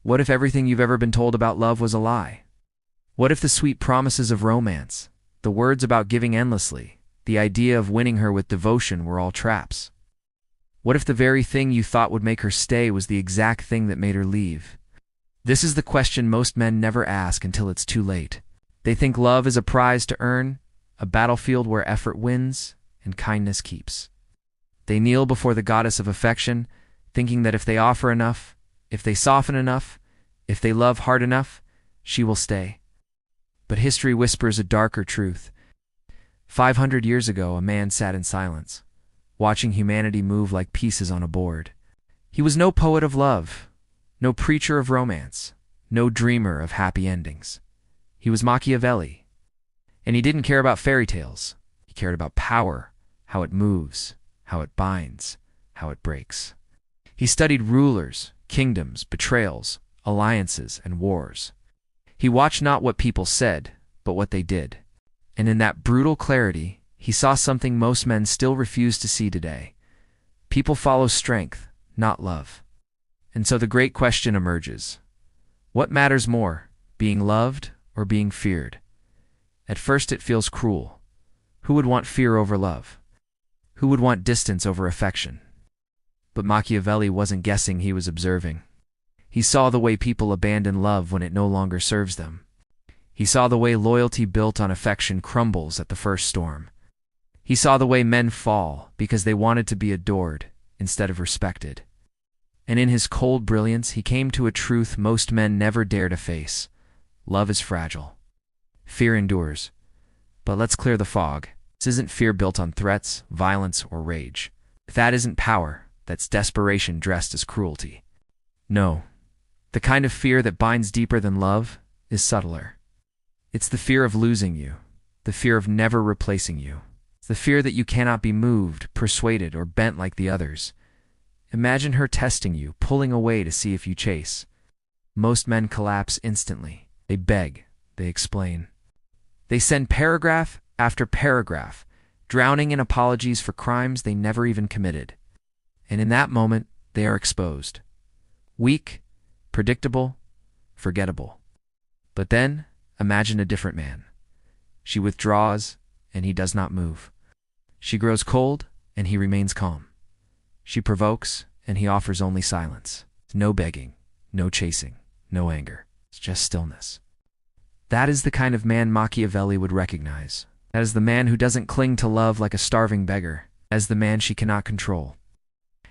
What if everything you've ever been told about love was a lie? What if the sweet promises of romance, the words about giving endlessly, the idea of winning her with devotion were all traps? What if the very thing you thought would make her stay was the exact thing that made her leave? This is the question most men never ask until it's too late. They think love is a prize to earn, a battlefield where effort wins and kindness keeps. They kneel before the goddess of affection, thinking that if they offer enough, if they soften enough, if they love hard enough, she will stay. But history whispers a darker truth. 500 years ago, a man sat in silence, watching humanity move like pieces on a board. He was no poet of love, no preacher of romance, no dreamer of happy endings. He was Machiavelli. And he didn't care about fairy tales. He cared about power, how it moves, how it binds, how it breaks. He studied rulers, kingdoms, betrayals, alliances, and wars. He watched not what people said, but what they did. And in that brutal clarity, he saw something most men still refuse to see today. People follow strength, not love. And so the great question emerges. What matters more, being loved or being feared? At first it feels cruel. Who would want fear over love? Who would want distance over affection? But Machiavelli wasn't guessing, he was observing. He saw the way people abandon love when it no longer serves them. He saw the way loyalty built on affection crumbles at the first storm. He saw the way men fall because they wanted to be adored instead of respected. And in his cold brilliance, he came to a truth most men never dare to face. Love is fragile. Fear endures. But let's clear the fog. This isn't fear built on threats, violence, or rage. That isn't power. That's desperation dressed as cruelty. No. The kind of fear that binds deeper than love is subtler. It's the fear of losing you, the fear of never replacing you. It's the fear that you cannot be moved, persuaded, or bent like the others. Imagine her testing you, pulling away to see if you chase. Most men collapse instantly. They beg. They explain. They send paragraph after paragraph, drowning in apologies for crimes they never even committed. And in that moment, they are exposed. Weak, predictable, forgettable. But then, imagine a different man. She withdraws, and he does not move. She grows cold, and he remains calm. She provokes, and he offers only silence. No begging, no chasing, no anger. It's just stillness. That is the kind of man Machiavelli would recognize. That is the man who doesn't cling to love like a starving beggar, as the man she cannot control.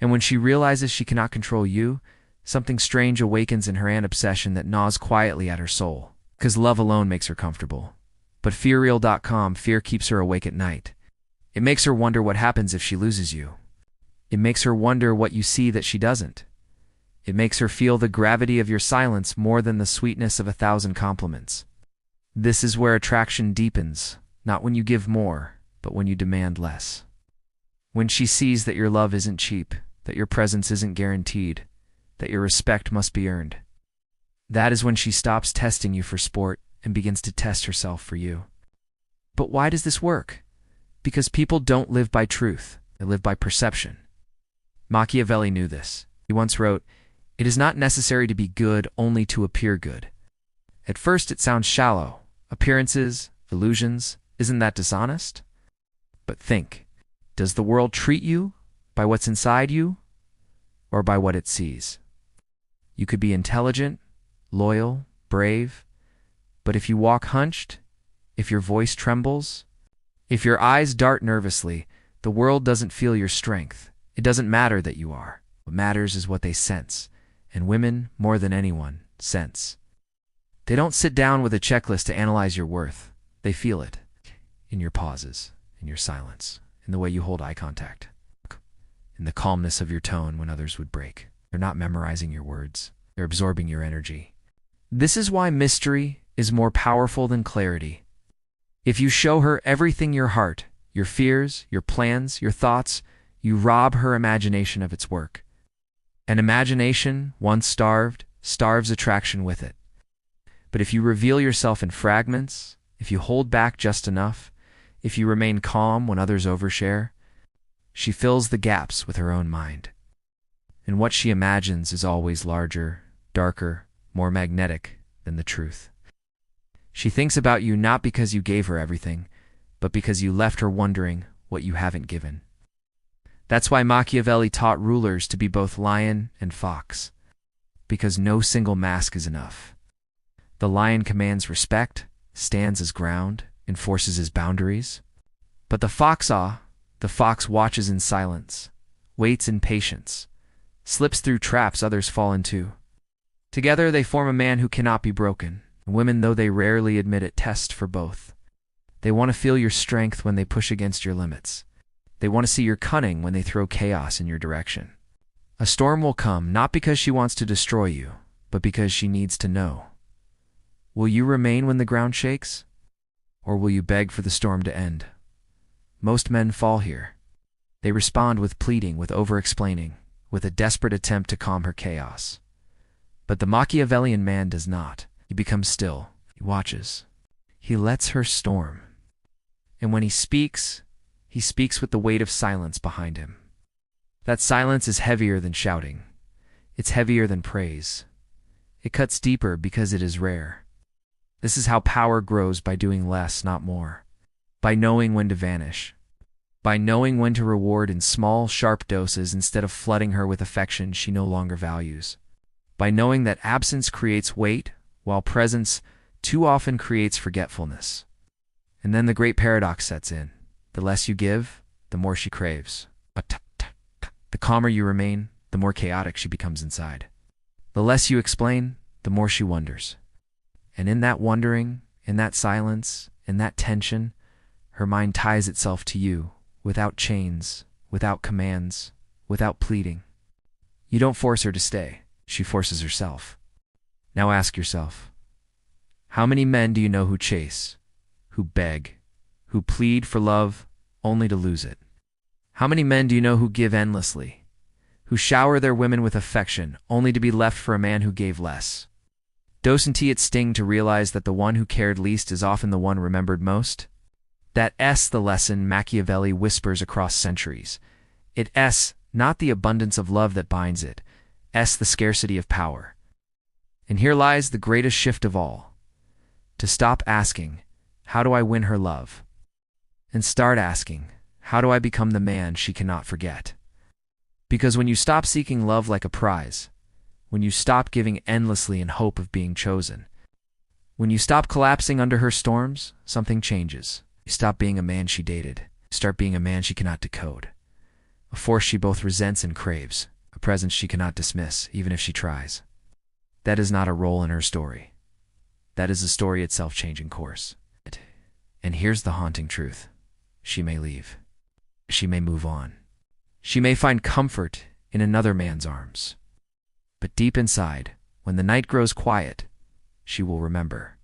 And when she realizes she cannot control you, something strange awakens in her, an obsession that gnaws quietly at her soul. Because love alone makes her comfortable. But fearreal.com, fear keeps her awake at night. It makes her wonder what happens if she loses you. It makes her wonder what you see that she doesn't. It makes her feel the gravity of your silence more than the sweetness of 1,000 compliments. This is where attraction deepens, not when you give more, but when you demand less. When she sees that your love isn't cheap, that your presence isn't guaranteed, that your respect must be earned. That is when she stops testing you for sport and begins to test herself for you. But why does this work? Because people don't live by truth, they live by perception. Machiavelli knew this. He once wrote, "It is not necessary to be good only to appear good." At first it sounds shallow. Appearances, illusions, isn't that dishonest? But think, does the world treat you by what's inside you or by what it sees? You could be intelligent, loyal, brave, but if you walk hunched, if your voice trembles, if your eyes dart nervously, the world doesn't feel your strength. It doesn't matter that you are. What matters is what they sense, and women, more than anyone, sense. They don't sit down with a checklist to analyze your worth. They feel it in your pauses, in your silence, in the way you hold eye contact, in the calmness of your tone when others would break. They're not memorizing your words. They're absorbing your energy. This is why mystery is more powerful than clarity. If you show her everything, your heart, your fears, your plans, your thoughts, you rob her imagination of its work. And imagination, once starved, starves attraction with it. But if you reveal yourself in fragments, if you hold back just enough, if you remain calm when others overshare, she fills the gaps with her own mind. And what she imagines is always larger, darker, more magnetic than the truth. She thinks about you not because you gave her everything, but because you left her wondering what you haven't given. That's why Machiavelli taught rulers to be both lion and fox, because no single mask is enough. The lion commands respect, stands his ground, enforces his boundaries. But the fox watches in silence, waits in patience, slips through traps others fall into. Together they form a man who cannot be broken. Women, though they rarely admit it, test for both. They want to feel your strength when they push against your limits. They want to see your cunning when they throw chaos in your direction. A storm will come, not because she wants to destroy you, but because she needs to know. Will you remain when the ground shakes? Or will you beg for the storm to end? Most men fall here. They respond with pleading, with over-explaining, with a desperate attempt to calm her chaos. But the Machiavellian man does not. He becomes still. He watches. He lets her storm. And when he speaks with the weight of silence behind him. That silence is heavier than shouting. It's heavier than praise. It cuts deeper because it is rare. This is how power grows, by doing less, not more. By knowing when to vanish. By knowing when to reward in small, sharp doses instead of flooding her with affection she no longer values. By knowing that absence creates weight, while presence too often creates forgetfulness. And then the great paradox sets in. The less you give, the more she craves. The calmer you remain, the more chaotic she becomes inside. The less you explain, the more she wonders. And in that wondering, in that silence, in that tension, her mind ties itself to you, without chains, without commands, without pleading. You don't force her to stay. She forces herself. Now ask yourself, how many men do you know who chase, who beg, who plead for love only to lose it? How many men do you know who give endlessly, who shower their women with affection only to be left for a man who gave less? Doesn't it sting to realize that the one who cared least is often the one remembered most? That's the lesson Machiavelli whispers across centuries. It's not the abundance of love that binds it, it's the scarcity of power. And here lies the greatest shift of all. To stop asking, how do I win her love? And start asking, how do I become the man she cannot forget? Because when you stop seeking love like a prize, when you stop giving endlessly in hope of being chosen, when you stop collapsing under her storms, something changes. You stop being a man she dated, start being a man she cannot decode. A force she both resents and craves, a presence she cannot dismiss, even if she tries. That is not a role in her story. That is the story itself changing course. And here's the haunting truth. She may leave. She may move on. She may find comfort in another man's arms. But deep inside, when the night grows quiet, she will remember.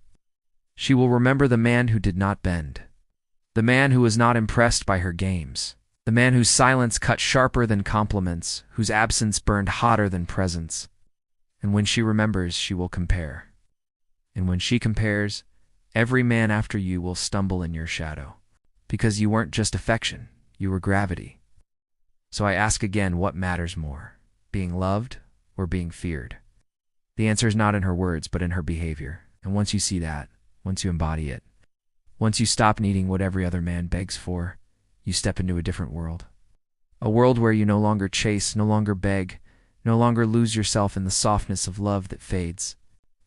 She will remember the man who did not bend. The man who was not impressed by her games. The man whose silence cut sharper than compliments, whose absence burned hotter than presence. And when she remembers, she will compare. And when she compares, every man after you will stumble in your shadow. Because you weren't just affection, you were gravity. So I ask again, what matters more, being loved or being feared? The answer is not in her words, but in her behavior. And once you see that, once you embody it, once you stop needing what every other man begs for, you step into a different world. A world where you no longer chase, no longer beg, no longer lose yourself in the softness of love that fades.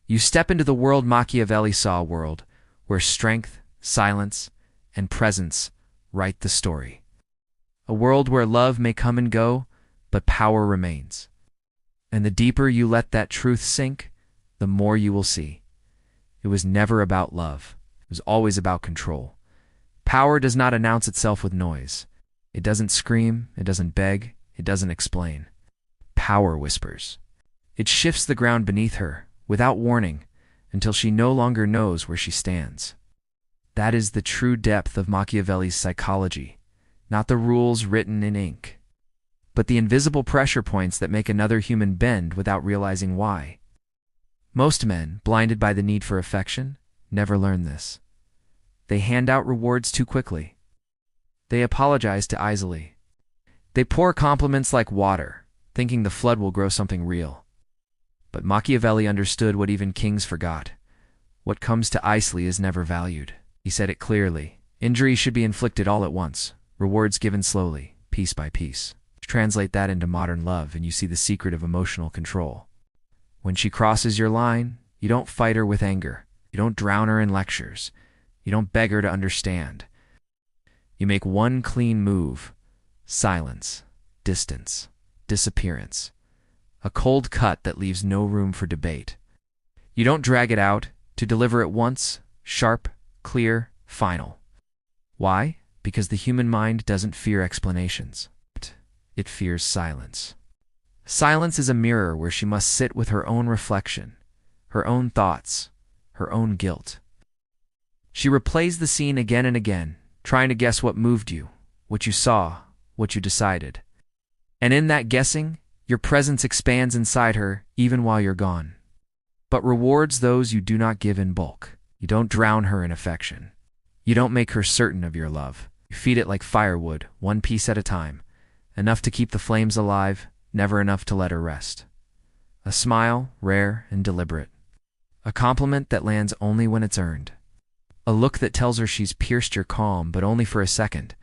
You step into the world Machiavelli saw, a world where strength, silence, and presence write the story. A world where love may come and go, but power remains. And the deeper you let that truth sink, the more you will see. It was never about love. It was always about control. Power does not announce itself with noise. It doesn't scream, it doesn't beg, it doesn't explain. Power whispers. It shifts the ground beneath her, without warning, until she no longer knows where she stands. That is the true depth of Machiavelli's psychology, not the rules written in ink, but the invisible pressure points that make another human bend without realizing why. Most men, blinded by the need for affection, never learn this. They hand out rewards too quickly. They apologize too easily. They pour compliments like water, thinking the flood will grow something real. But Machiavelli understood what even kings forgot. What comes to Isley is never valued. He said it clearly. Injury should be inflicted all at once, rewards given slowly, piece by piece. Translate that into modern love and you see the secret of emotional control. When she crosses your line, you don't fight her with anger. You don't drown her in lectures. You don't beg her to understand. You make one clean move. Silence, distance, disappearance. A cold cut that leaves no room for debate. You don't drag it out to deliver it once, sharp, clear, final. Why? Because the human mind doesn't fear explanations. It fears silence. Silence is a mirror where she must sit with her own reflection, her own thoughts, her own guilt. She replays the scene again and again, trying to guess what moved you, what you saw, what you decided. And in that guessing, your presence expands inside her even while you're gone. But rewards those you do not give in bulk. You don't drown her in affection. You don't make her certain of your love. You feed it like firewood, one piece at a time. Enough to keep the flames alive, never enough to let her rest. A smile, rare and deliberate. A compliment that lands only when it's earned. A look that tells her she's pierced your calm, but only for a second.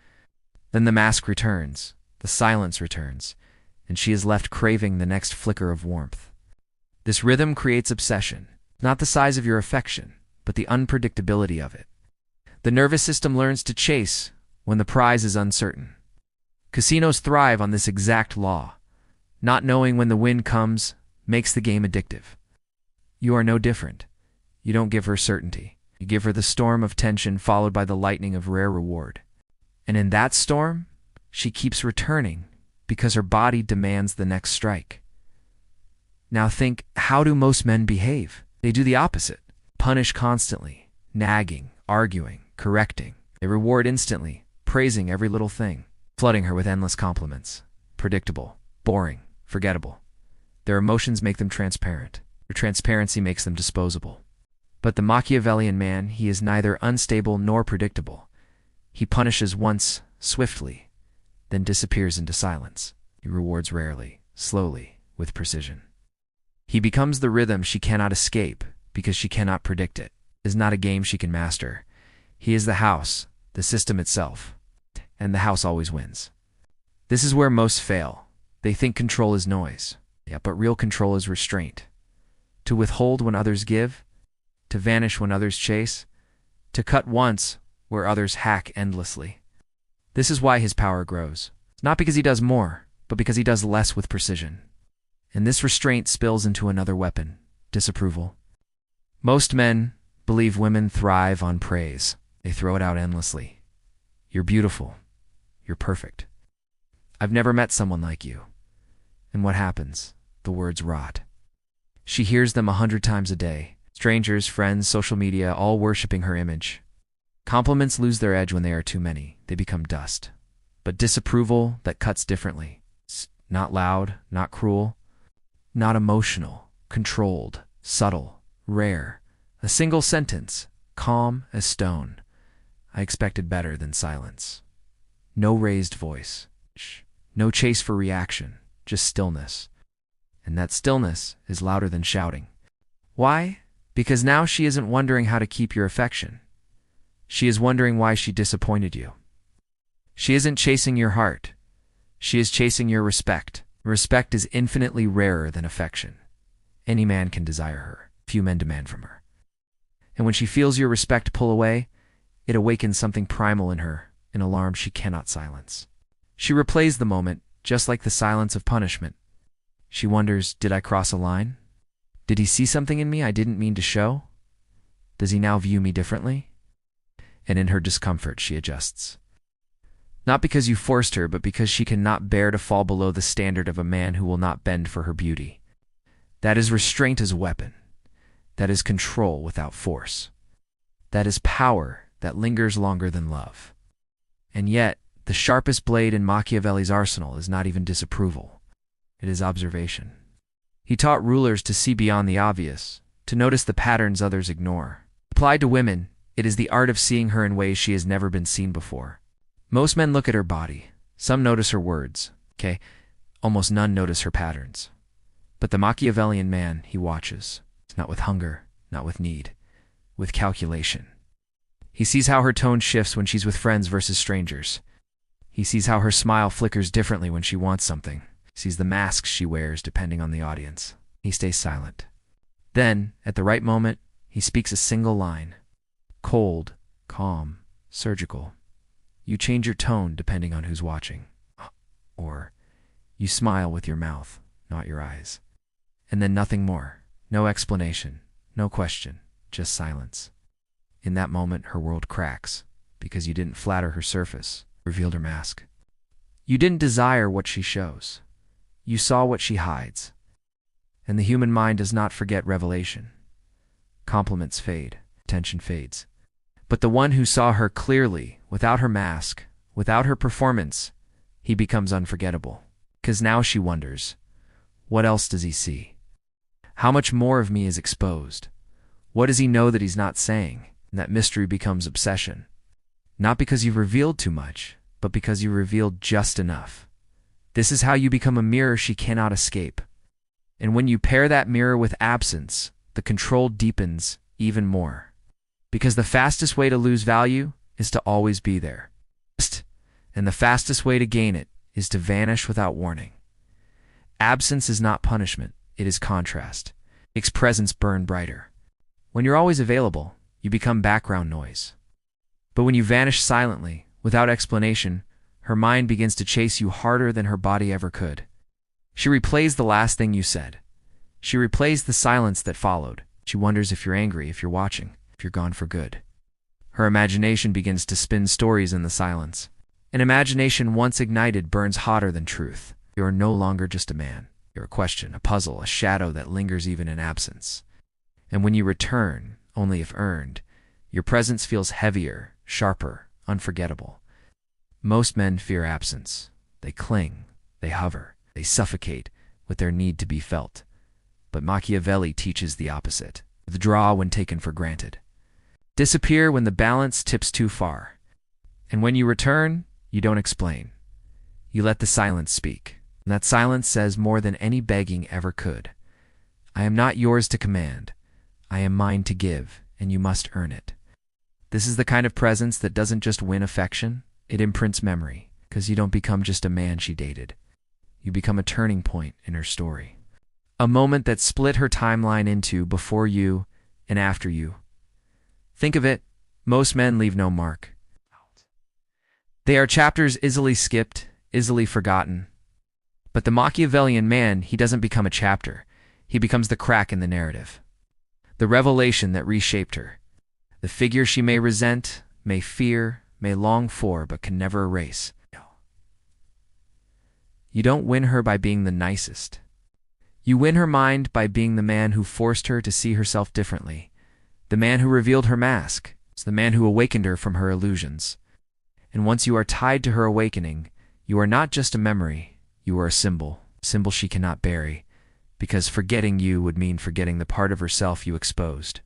Then the mask returns, the silence returns, and she is left craving the next flicker of warmth. This rhythm creates obsession, not the size of your affection, but the unpredictability of it. The nervous system learns to chase when the prize is uncertain. Casinos thrive on this exact law. Not knowing when the win comes makes the game addictive. You are no different. You don't give her certainty. You give her the storm of tension followed by the lightning of rare reward. And in that storm, she keeps returning because her body demands the next strike. Now think, how do most men behave? They do the opposite. Punish constantly, nagging, arguing, correcting. They reward instantly, praising every little thing, flooding her with endless compliments. Predictable, boring, forgettable. Their emotions make them transparent. Their transparency makes them disposable. But the Machiavellian man, he is neither unstable nor predictable. He punishes once, swiftly, then disappears into silence. He rewards rarely, slowly, with precision. He becomes the rhythm she cannot escape because she cannot predict it. It is not a game she can master. He is the house, the system itself, and the house always wins. This is where most fail. They think control is noise. Yeah, but real control is restraint. To withhold when others give, to vanish when others chase, to cut once where others hack endlessly. This is why his power grows. Not because he does more, but because he does less with precision. And this restraint spills into another weapon, disapproval. Most men believe women thrive on praise. They throw it out endlessly. You're beautiful. You're perfect. I've never met someone like you. And what happens? The words rot. She hears them 100 times a day. Strangers, friends, social media, all worshiping her image. Compliments lose their edge when they are too many. They become dust. But disapproval that cuts differently. It's not loud, not cruel, not emotional, controlled, subtle, rare. A single sentence, calm as stone. I expected better than silence. No raised voice. No chase for reaction, just stillness. And that stillness is louder than shouting. Why? Because now she isn't wondering how to keep your affection. She is wondering why she disappointed you. She isn't chasing your heart. She is chasing your respect. Respect is infinitely rarer than affection. Any man can desire her. Few men demand from her. And when she feels your respect pull away, it awakens something primal in her, an alarm she cannot silence. She replays the moment, just like the silence of punishment. She wonders, did I cross a line? Did he see something in me I didn't mean to show? Does he now view me differently? And in her discomfort, she adjusts. Not because you forced her, but because she cannot bear to fall below the standard of a man who will not bend for her beauty. That is restraint as a weapon. That is control without force. That is power that lingers longer than love. And yet, the sharpest blade in Machiavelli's arsenal is not even disapproval. It is observation. He taught rulers to see beyond the obvious, to notice the patterns others ignore. Applied to women, it is the art of seeing her in ways she has never been seen before. Most men look at her body. Some notice her words. Almost none notice her patterns. But the Machiavellian man, he watches, not with hunger, not with need, with calculation. He sees how her tone shifts when she's with friends versus strangers. He sees how her smile flickers differently when she wants something. He sees the masks she wears depending on the audience. He stays silent. Then, at the right moment, he speaks a single line. Cold, calm, surgical. You change your tone depending on who's watching. Or, you smile with your mouth, not your eyes. And then nothing more. No explanation, no question, just silence. In that moment, her world cracks, because you didn't flatter her surface, revealed her mask. You didn't desire what she shows. You saw what she hides. And the human mind does not forget revelation. Compliments fade, attention fades. But the one who saw her clearly, without her mask, without her performance, he becomes unforgettable. Because now she wonders, what else does he see? How much more of me is exposed? What does he know that he's not saying? And that mystery becomes obsession. Not because you've revealed too much, but because you revealed just enough. This is how you become a mirror she cannot escape. And when you pair that mirror with absence, the control deepens even more. Because the fastest way to lose value is to always be there. And the fastest way to gain it is to vanish without warning. Absence is not punishment, it is contrast. It makes presence burn brighter. When you're always available, you become background noise. But when you vanish silently, without explanation, her mind begins to chase you harder than her body ever could. She replays the last thing you said. She replays the silence that followed. She wonders if you're angry, if you're watching, if you're gone for good. Her imagination begins to spin stories in the silence. An imagination once ignited burns hotter than truth. You are no longer just a man. You're a question, a puzzle, a shadow that lingers even in absence. And when you return, only if earned, your presence feels heavier, sharper, unforgettable. Most men fear absence. They cling, they hover, they suffocate with their need to be felt. But Machiavelli teaches the opposite. Withdraw when taken for granted. Disappear when the balance tips too far. And when you return, you don't explain. You let the silence speak. And that silence says more than any begging ever could. I am not yours to command. I am mine to give, and you must earn it. This is the kind of presence that doesn't just win affection, it imprints memory, because you don't become just a man she dated. You become a turning point in her story. A moment that split her timeline into before you and after you. Think of it, most men leave no mark. They are chapters easily skipped, easily forgotten. But the Machiavellian man, he doesn't become a chapter. He becomes the crack in the narrative. The revelation that reshaped her. The figure she may resent, may fear, may long for, but can never erase. You don't win her by being the nicest. You win her mind by being the man who forced her to see herself differently. The man who revealed her mask. It's the man who awakened her from her illusions. And once you are tied to her awakening, you are not just a memory, you are a symbol she cannot bury, because forgetting you would mean forgetting the part of herself you exposed.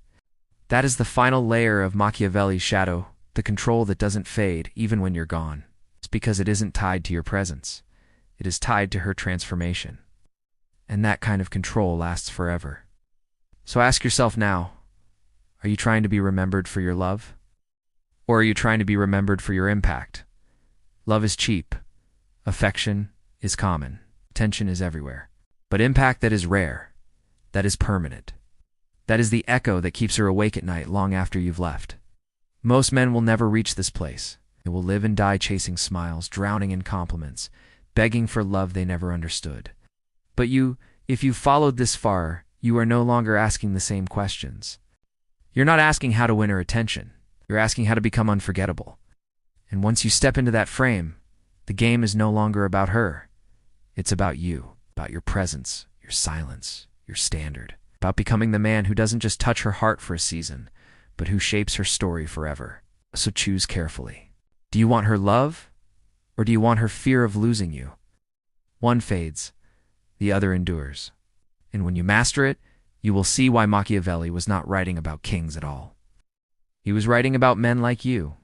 That is the final layer of Machiavelli's shadow, the control that doesn't fade even when you're gone. It's because it isn't tied to your presence. It is tied to her transformation. And that kind of control lasts forever. So ask yourself now, are you trying to be remembered for your love? Or are you trying to be remembered for your impact? Love is cheap. Affection is common. Attention is everywhere. But impact that is rare, that is permanent. That is the echo that keeps her awake at night long after you've left. Most men will never reach this place. They will live and die chasing smiles, drowning in compliments, begging for love they never understood. But you, if you've followed this far, you are no longer asking the same questions. You're not asking how to win her attention. You're asking how to become unforgettable. And once you step into that frame, the game is no longer about her. It's about you, about your presence, your silence, your standard, about becoming the man who doesn't just touch her heart for a season, but who shapes her story forever. So choose carefully. Do you want her love, or do you want her fear of losing you? One fades, the other endures. And when you master it, you will see why Machiavelli was not writing about kings at all. He was writing about men like you,